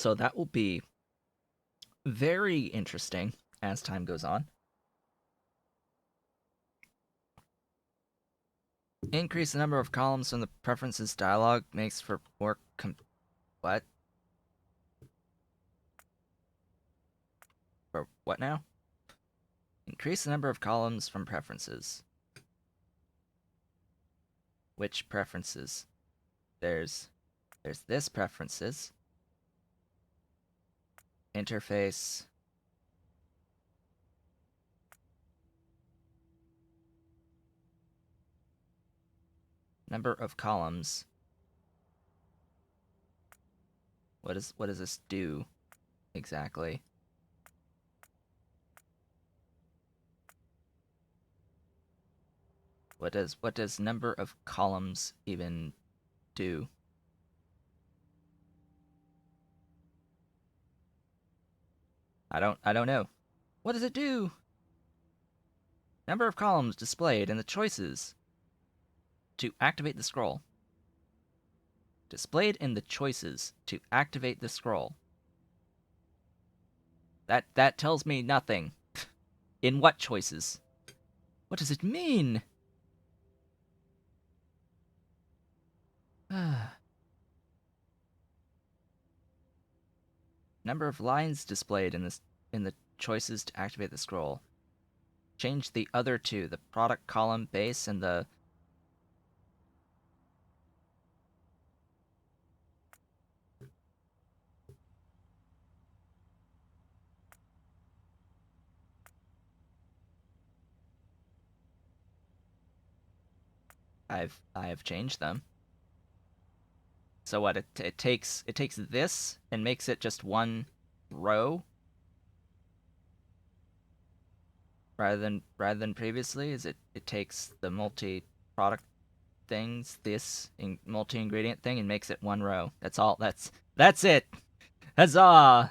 So that will be very interesting as time goes on. Increase the number of columns from the preferences dialog makes for more what? For what now? Increase the number of columns from preferences. Which preferences? There's this preferences. Interface. Number of columns. What does this do exactly? What does number of columns even do? I don't know. What does it do? Number of columns displayed in the choices to activate the scroll. Displayed in the choices to activate the scroll. That tells me nothing. In what choices? What does it mean? Number of lines displayed in the choices to activate the scroll. Change the other two, the product column base and the I have changed them. So what? It takes this and makes it just one row rather than previously. Is it takes the multi product things, this multi ingredient thing, and makes it one row. That's all. That's it. Huzzah!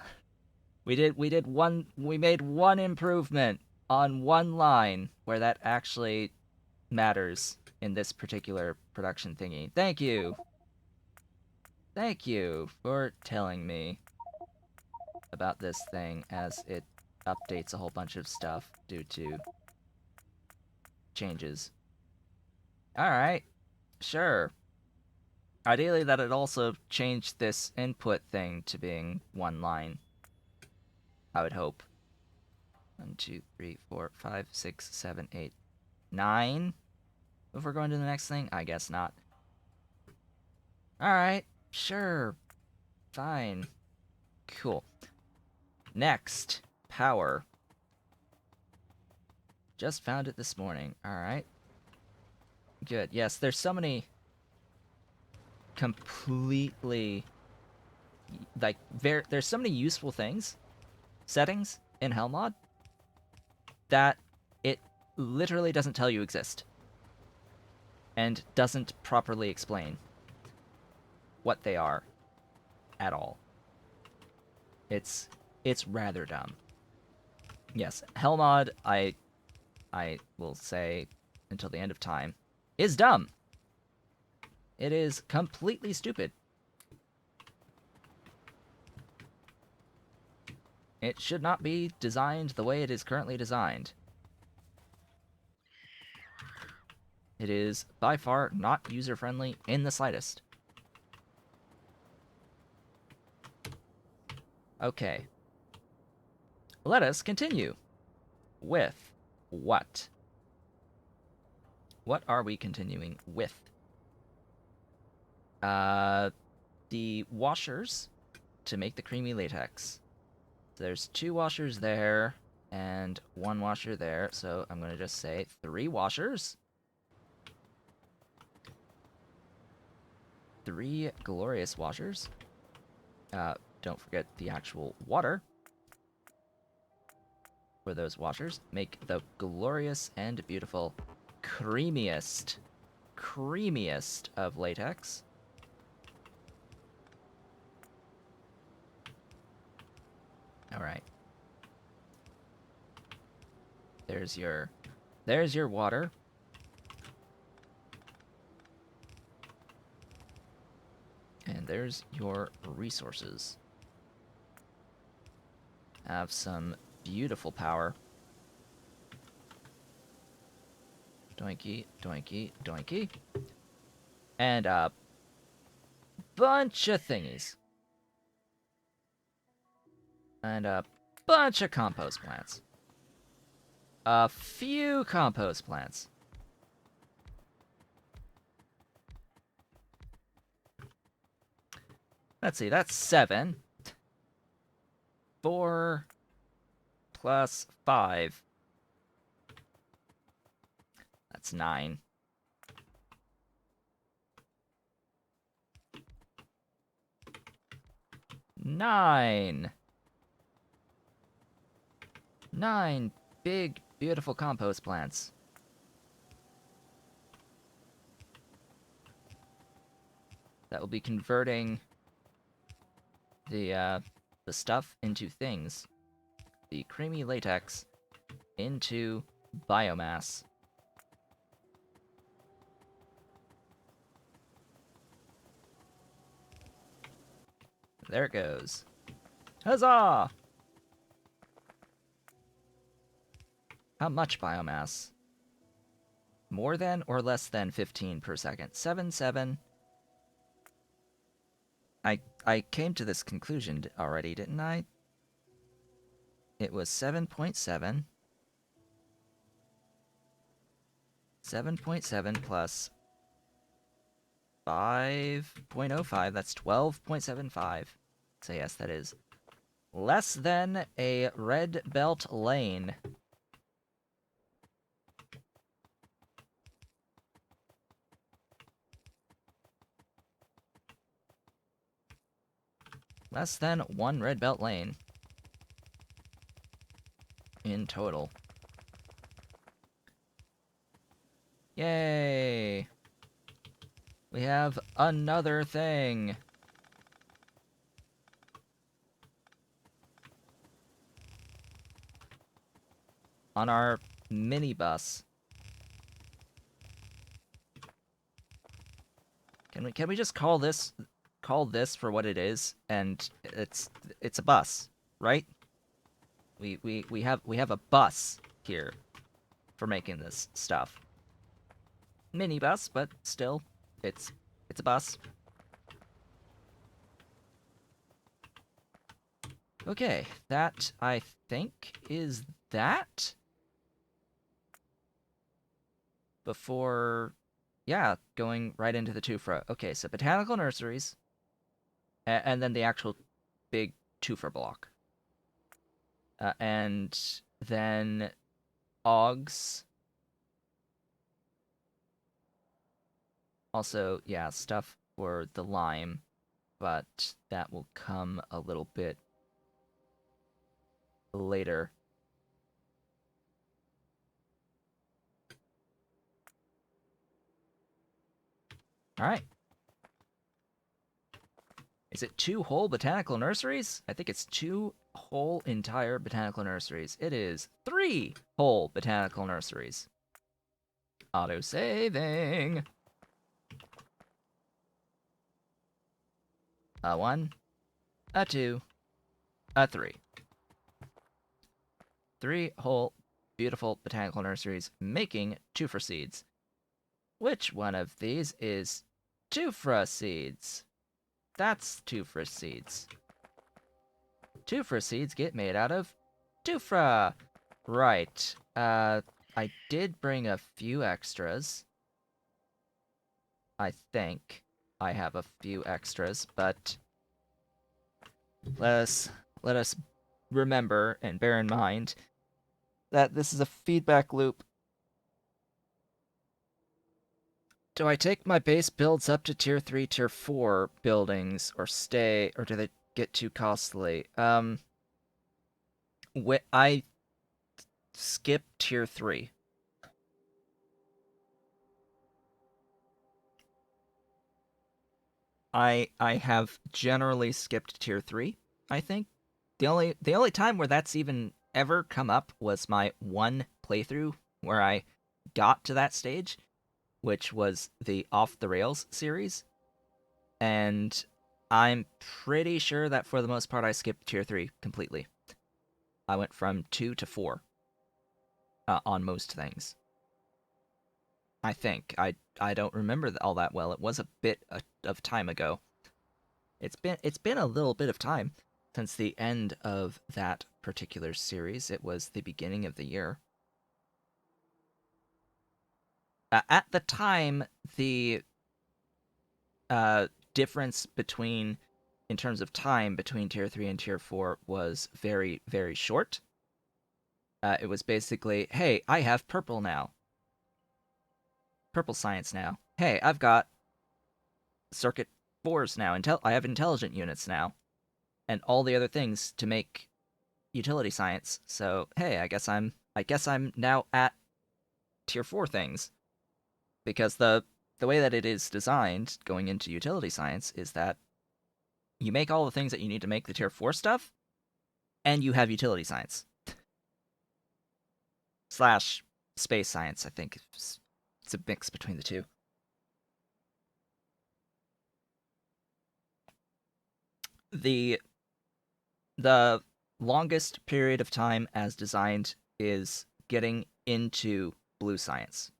We made one improvement on one line where that actually matters in this particular production thingy. Thank you. Thank you for telling me about this thing as it updates a whole bunch of stuff due to changes. Alright, sure. Ideally, that it also changed this input thing to being one line. I would hope. 1, 2, 3, 4, 5, 6, 7, 8, 9. If we're going to the next thing? I guess not. Alright, sure. Fine. Cool. Next, power. Just found it this morning. Alright. Good. Yes, there's so many completely like there's so many useful settings in Hellmod that it literally doesn't tell you exist and doesn't properly explain what they are at all. It's rather dumb. Yes, Hellmod, I will say until the end of time, is dumb. It is completely stupid. It should not be designed the way it is currently designed. It is by far not user-friendly in the slightest. Okay. Let us continue with what? What are we continuing with? The washers to make the creamy latex. So there's 2 washers there and 1 washer there, so I'm going to just say 3 washers. 3 glorious washers. Don't forget the actual water for those washers. Make the glorious and beautiful creamiest of latex. Alright. There's your water. And there's your resources. have some beautiful power. Doinky, doinky, doinky. And a bunch of thingies. And a bunch of compost plants. A few compost plants. Let's see, that's 7. 4 plus 5. That's 9. Nine big, beautiful compost plants. That will be converting the stuff into things. The creamy latex into biomass. There it goes. Huzzah! How much biomass? More than or less than 15 per second? 7, 7. I came to this conclusion already, didn't I? It was 7.7. 7.7 plus 5.05, that's 12.75. So yes, that is less than a red belt lane. Less than 1 red belt lane in total. Yay! We have another thing. On our minibus. Can we just call this for what it is? And it's a bus, right? We have a bus here for making this stuff. Minibus, but still, it's a bus. Okay, that I think is that. Before, yeah, going right into the Tuuphra. Okay, so botanical nurseries, and then the actual big Tuuphra block. And then Augs. Also, yeah, stuff for the lime, but that will come a little bit later. Alright. Is it 2 whole botanical nurseries? I think it's 2 whole entire botanical nurseries. It is 3 whole botanical nurseries. Auto-saving! A 1, a 2, a 3. 3 whole beautiful botanical nurseries making Tuuphra seeds. Which one of these is Tuuphra seeds? That's Tuuphra seeds. Tuuphra seeds get made out of Tuuphra! Right. I did bring a few extras. I think I have a few extras, but let us remember and bear in mind that this is a feedback loop. Do I take my base builds up to tier 3, tier 4 buildings, or stay, or do they get too costly? I skip tier 3. I have generally skipped tier 3, I think. The only time where that's even ever come up was my one playthrough where I got to that stage, which was the Off the Rails series. And I'm pretty sure that for the most part I skipped tier 3 completely. I went from 2 to 4 on most things. I think. I don't remember all that well. It was a bit of time ago. It's been a little bit of time since the end of that particular series. It was the beginning of the year. At the time, the difference between, in terms of time, between Tier 3 and Tier 4 was very, very short. It was basically, hey, I have purple now. Purple science now. Hey, I've got circuit 4s now. I have intelligent units now. And all the other things to make utility science. So, hey, I guess I'm now at Tier 4 things. Because the way that it is designed going into utility science is that you make all the things that you need to make the Tier 4 stuff, and you have utility science. Slash space science, I think. It's a mix between the two. The longest period of time as designed is getting into blue science.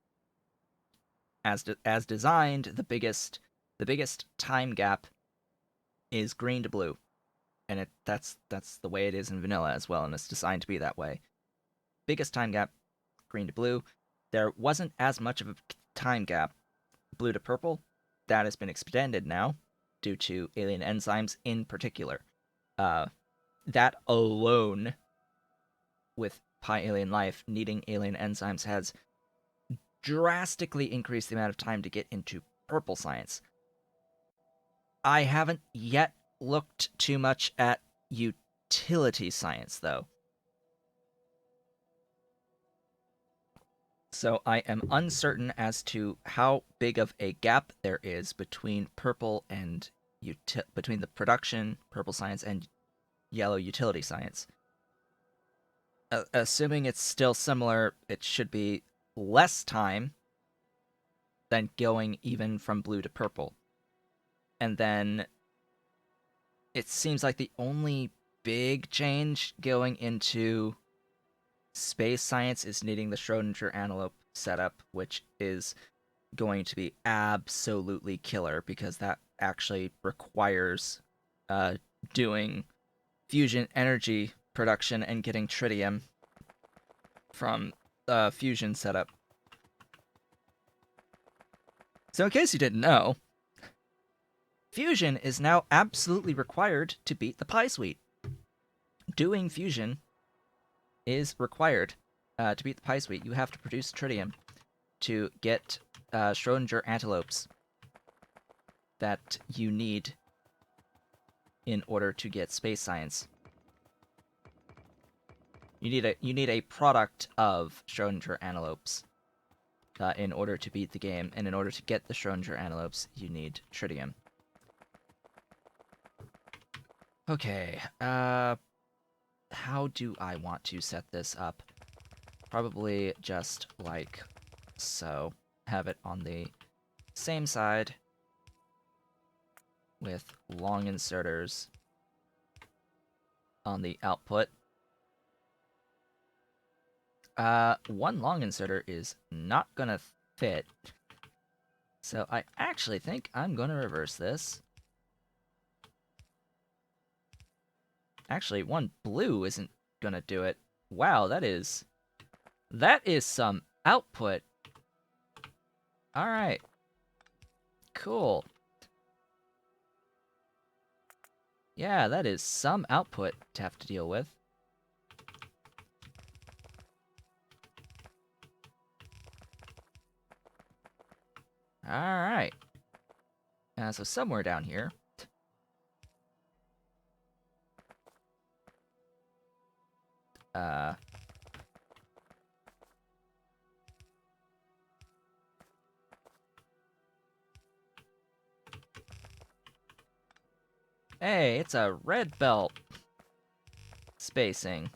As designed, the biggest time gap is green to blue, and that's the way it is in vanilla as well, and it's designed to be that way. Biggest time gap, green to blue. There wasn't as much of a time gap, blue to purple. That has been extended now due to alien enzymes in particular. That alone, with alien life needing alien enzymes, has drastically increased the amount of time to get into purple science. I haven't yet looked too much at utility science, though. So I am uncertain as to how big of a gap there is between purple and between the production purple science and yellow utility science. Assuming it's still similar, it should be less time than going even from blue to purple. And then it seems like the only big change going into space science is needing the Schrodinger antelope setup, which is going to be absolutely killer because that actually requires doing fusion energy production and getting tritium from fusion setup. So in case you didn't know, fusion is now absolutely required to beat the Pi Suite. Doing fusion is required to beat the Pi Suite. You have to produce tritium to get Schrodinger antelopes that you need in order to get space science. You need a product of Schrodinger antelopes in order to beat the game, and in order to get the Schrodinger antelopes, you need tritium. Okay, how do I want to set this up? Probably just like so. Have it on the same side with long inserters on the output. One long inserter is not gonna fit, so I actually think I'm gonna reverse this. Actually, one blue isn't gonna do it. Wow, that is some output. Alright. Cool. Yeah, that is some output to have to deal with. Alright. So somewhere down here. Hey, it's a red belt spacing.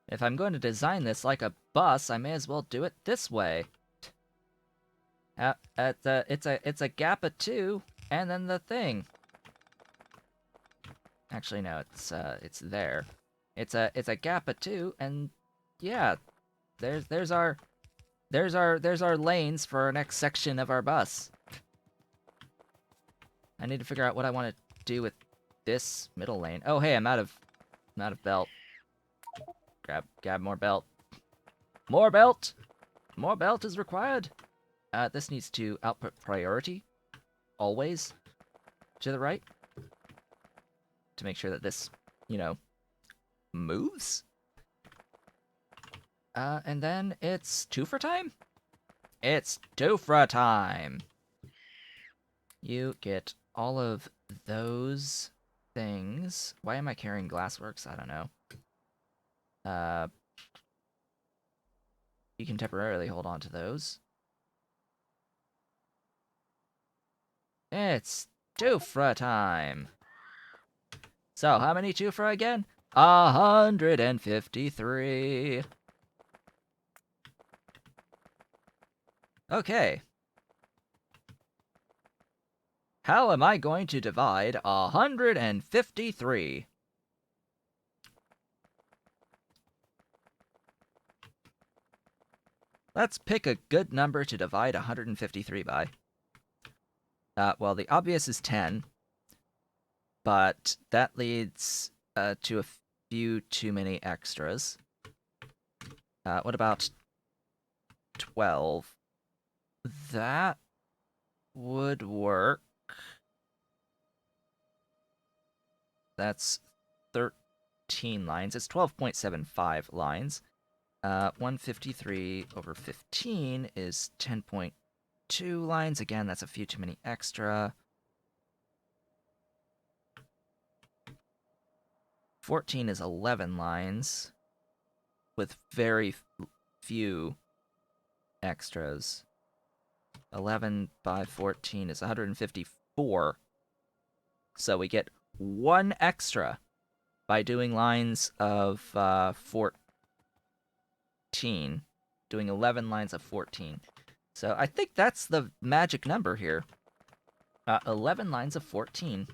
If I'm going to design this like a bus, I may as well do it this way. It's a gap of 2, and then the thing. Actually, no, it's there. It's a gap of 2, and yeah, there's our lanes for our next section of our bus. I need to figure out what I want to do with this middle lane. Oh, hey, I'm out of belt. Grab more belt. More belt. More belt is required. This needs to output priority, always to the right, to make sure that this, moves. And then it's Tuuphra time? It's Tuuphra time! You get all of those things. Why am I carrying Glassworks? I don't know. You can temporarily hold on to those. It's Tuuphra time! So, how many Tuuphra again? 153. Okay. How am I going to divide 153? Let's pick a good number to divide 153 by. Well, the obvious is 10, but that leads to a few too many extras. What about 12? That would work. That's 13 lines. It's 12.75 lines. 153 over 15 is 10.2 lines. Again, that's a few too many extra. 14 is 11 lines with very few extras. 11 by 14 is 154. So we get 1 extra by doing lines of 14. Doing 11 lines of 14. So I think that's the magic number here. 11 lines of 14.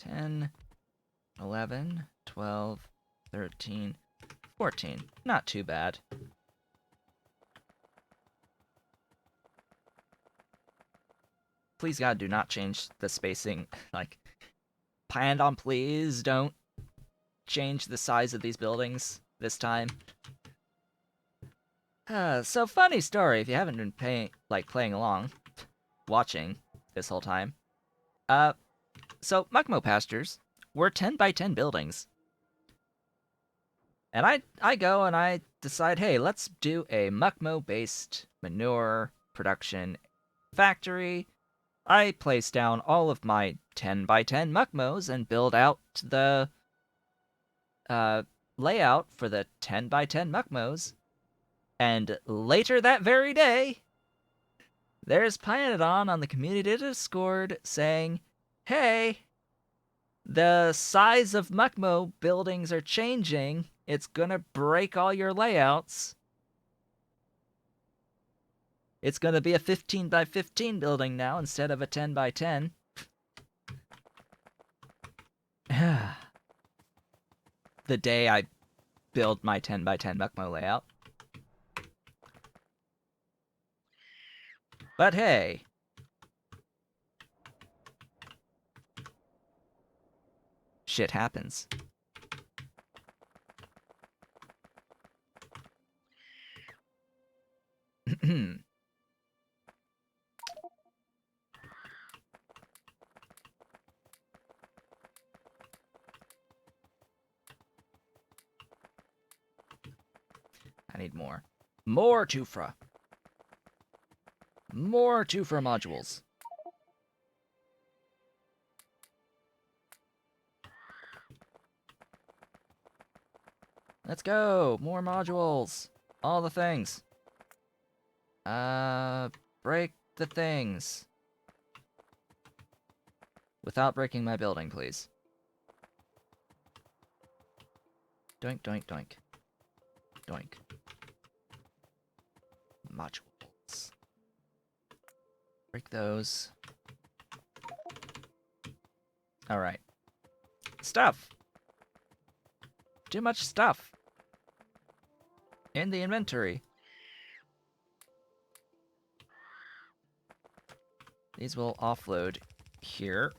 $10, 11, 12, 13, 14. Not too bad. Please God, do not change the spacing. Like, Pyandon, please don't change the size of these buildings this time. So funny story, if you haven't been playing along, watching this whole time. So Mukmo pastures were 10 by 10 buildings. And I go and I decide, hey, let's do a Mukmo-based manure production factory. I place down all of my 10 by 10 Mukmos and build out the layout for the 10 by 10 Mukmos. And later that very day, there's Pyadon on the community Discord saying, hey, the size of Mukmo buildings are changing. It's gonna break all your layouts. It's gonna be a 15 by 15 building now instead of a 10 by 10. The day I build my 10 by 10 Mukmo layout. But hey. Shit happens. I need more. More Tuuphra. More Tuuphra modules. Let's go! More modules! All the things. Break the things. Without breaking my building, please. Doink, doink, doink. Doink. Modules. Break those. Alright. Stuff! Too much stuff! In the inventory. These will offload here.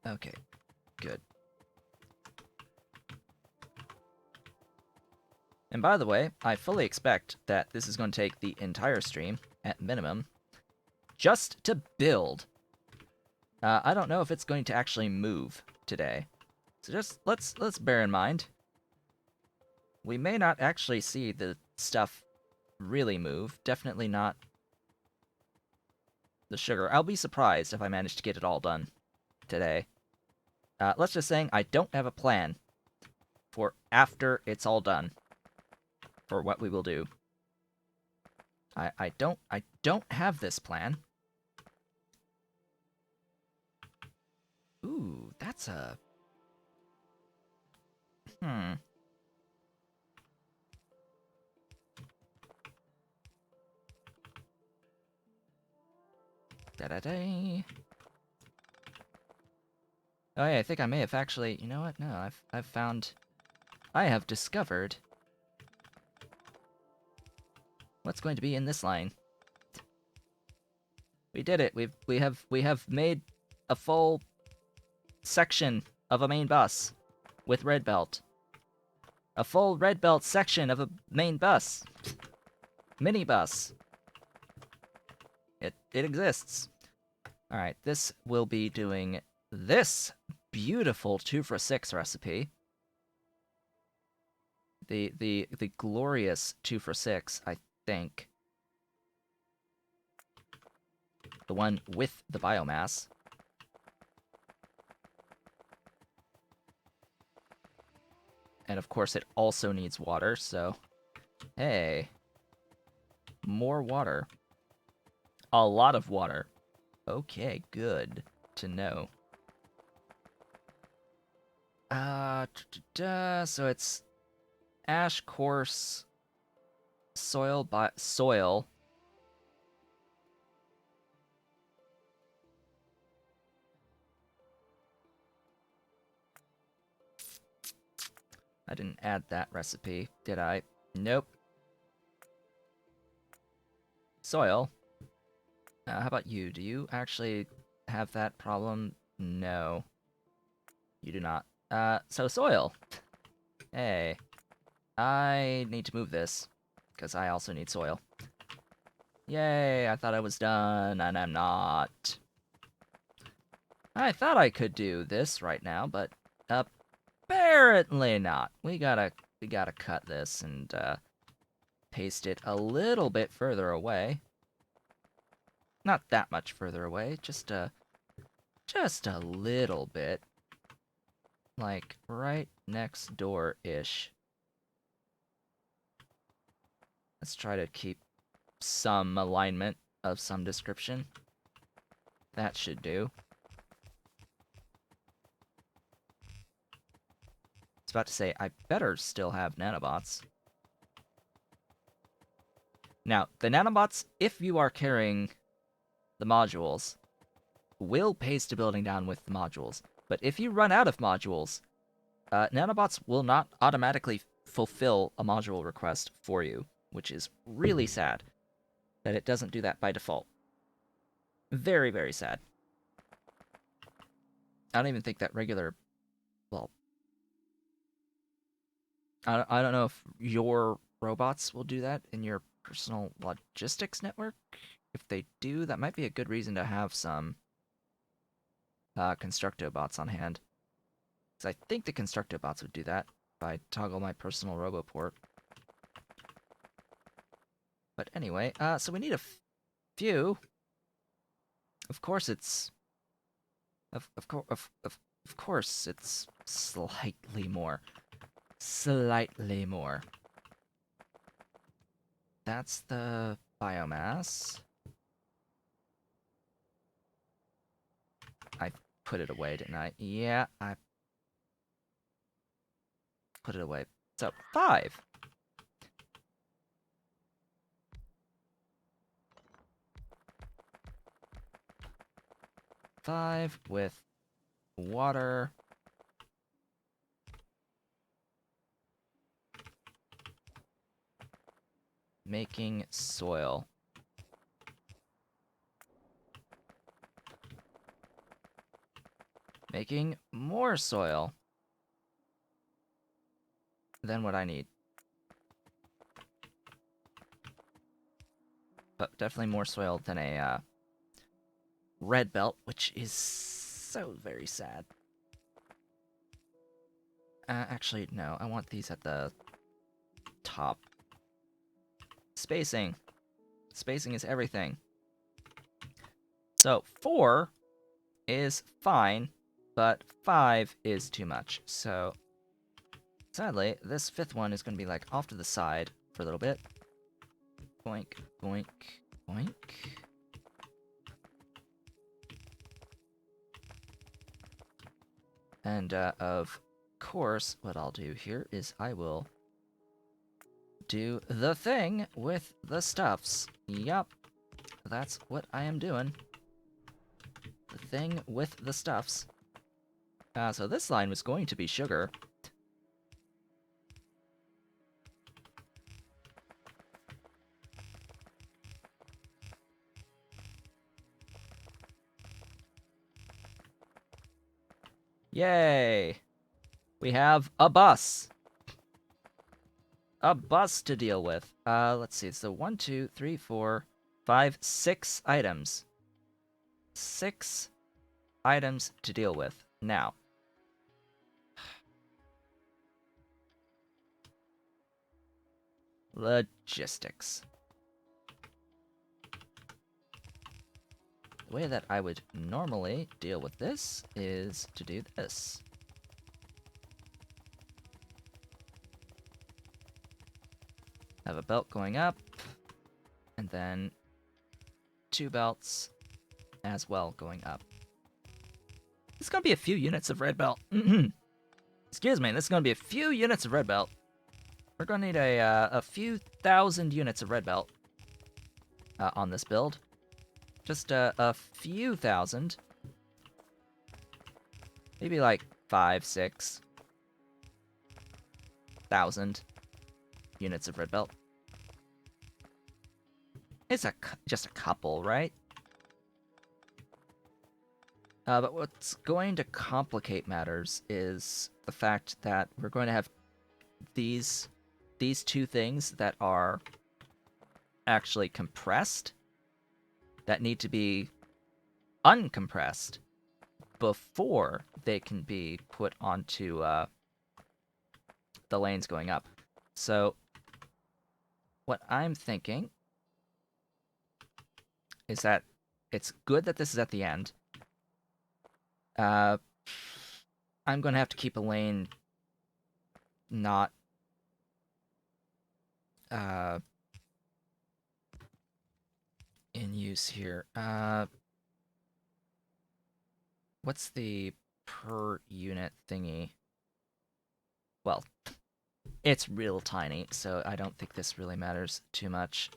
Okay, good. And by the way, I fully expect that this is going to take the entire stream, at minimum, just to build. I don't know if it's going to actually move today. So just let's bear in mind, we may not actually see the stuff really move. Definitely not the sugar. I'll be surprised if I manage to get it all done today. Let's just say I don't have a plan for after it's all done. For what we will do. I don't have this plan. Ooh, that's a... Da-da-da. Oh yeah, I think I may have actually... You know what? No, I've found... I have discovered... what's going to be in this line. We did it. We have made a full section of a main bus with red belt. A full red belt section of a main bus. Mini bus. It exists. Alright, this will be doing this beautiful Tuuphra 6 recipe. The glorious Tuuphra 6, I think. The one with the biomass. And of course it also needs water, so... Hey. More water. A lot of water. Okay, good to know. So it's ash, coarse, soil. I didn't add that recipe, did I? Nope. Soil. How about you? Do you actually have that problem? No. You do not. So soil. Hey. I need to move this, because I also need soil. Yay, I thought I was done, and I'm not. I thought I could do this right now, but apparently not. We gotta cut this and paste it a little bit further away. Not that much further away, just a little bit. Like, right next door-ish. Let's try to keep some alignment of some description. That should do. I was about to say, I better still have nanobots. Now, the nanobots, if you are carrying the modules, will paste a building down with the modules. But if you run out of modules, nanobots will not automatically fulfill a module request for you, which is really sad that it doesn't do that by default. Very, very sad. I don't even think that regular... Well... I don't know if your robots will do that in your personal logistics network. If they do, that might be a good reason to have some Constructo bots on hand. Because I think the Constructo bots would do that if I toggle my personal RoboPort. But anyway, so we need a few. Of course it's... Of course it's slightly more. Slightly more. that's the biomass. I put it away, didn't I? Yeah, I put it away. So, 5. Five with water. Making soil. Making more soil than what I need. But definitely more soil than a red belt, which is so very sad. Actually, no. I want these at the top. Spacing. Spacing is everything. So 4 is fine, but 5 is too much. So sadly, this 5th one is going to be like off to the side for a little bit. Boink, boink, boink. And of course, what I'll do here is I will do the thing with the stuffs. Yup, that's what I am doing. The thing with the stuffs. So this line was going to be sugar. Yay! We have a bus. A bus to deal with. Let's see. So 1, 2, 3, 4, 5, 6 items. 6 items to deal with. Now. Logistics. The way that I would normally deal with this is to do this. Have a belt going up, and then 2 belts as well going up. This is going to be a few units of red belt. Excuse me, this is going to be a few units of red belt. We're going to need a few thousand units of red belt on this build. Just a few thousand. Maybe like 5, 6 thousand units of red belt. It's just a couple, right? But what's going to complicate matters is the fact that we're going to have these 2 things that are actually compressed that need to be uncompressed before they can be put onto the lanes going up. So what I'm thinking is that it's good that this is at the end. I'm going to have to keep a lane not in use here. What's the per unit thingy? Well, it's real tiny, so I don't think this really matters too much.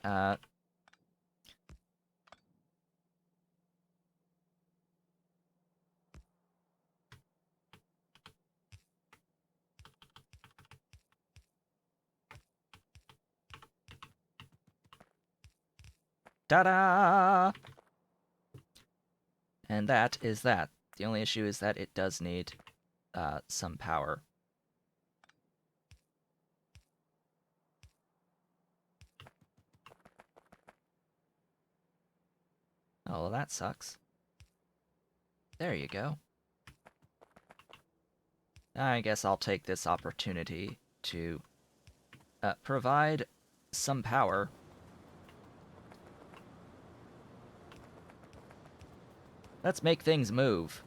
Ta-da! And that is that. The only issue is that it does need some power. Oh, well, that sucks. There you go. I guess I'll take this opportunity to provide some power. Let's make things move.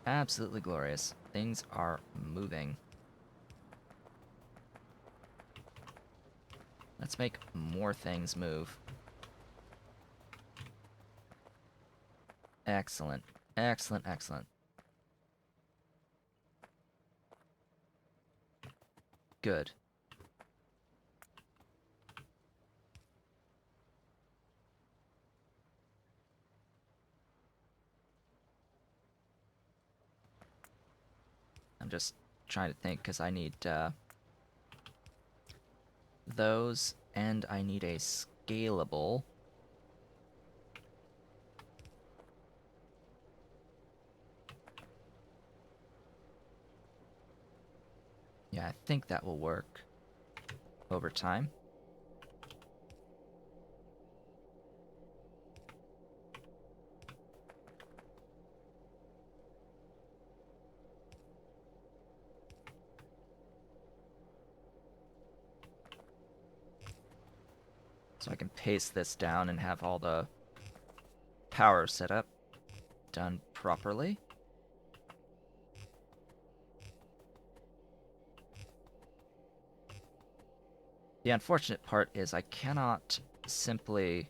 Absolutely glorious. Things are moving. Let's make more things move. Excellent. Excellent, excellent. Good. I'm just trying to think, because I need those, and I need a scalable. Yeah, I think that will work over time. So I can paste this down and have all the power set up done properly. The unfortunate part is I cannot simply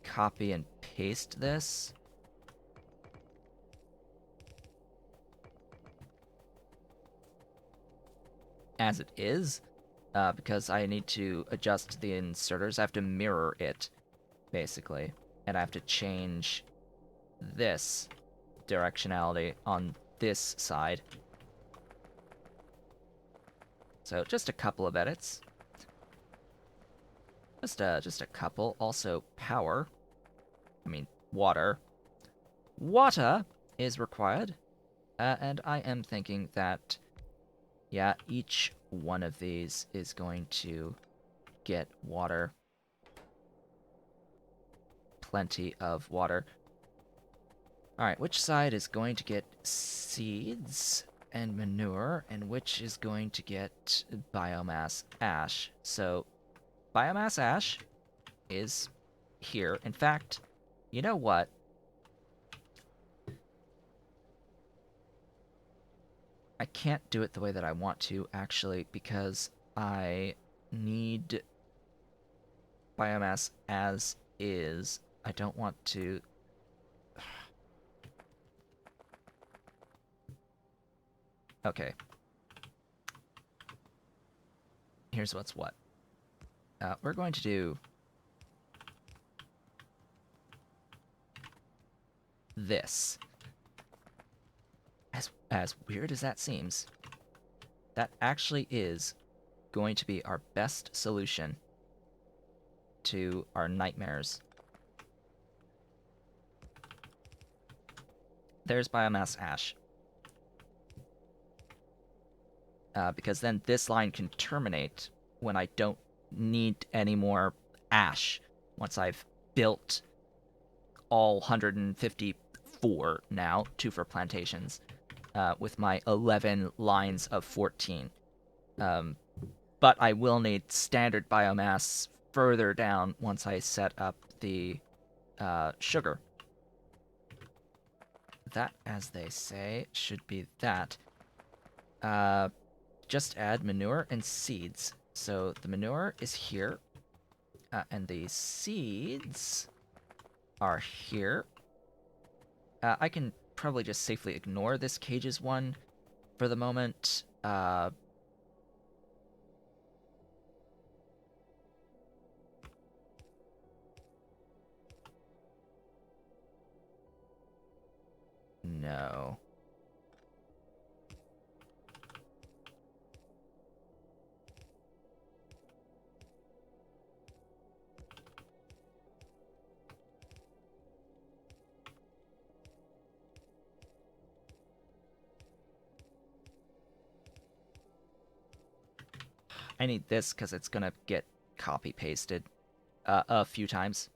copy and paste this. As it is, because I need to adjust the inserters. I have to mirror it, basically. And I have to change this directionality on this side. So just a couple of edits. Just a couple. Also, power. I mean, water. Water is required. And I am thinking that, yeah, each one of these is going to get water. Plenty of water. Alright, which side is going to get seeds and manure, and which is going to get biomass ash? So, biomass ash is here. In fact, you know what? I can't do it the way that I want to, actually, because I need biomass as is. I don't want to... Okay. Here's what's what. We're going to do this. As weird as that seems, that actually is going to be our best solution to our nightmares. There's biomass ash. Because then this line can terminate when I don't need any more ash once I've built all 154 now Tuuphra plantations with my 11 lines of 14. But I will need standard biomass further down once I set up the sugar. That, as they say, should be that. Just add manure and seeds. So the manure is here, and the seeds are here. I can probably just safely ignore this cages one for the moment. No. I need this because it's gonna get copy-pasted a few times.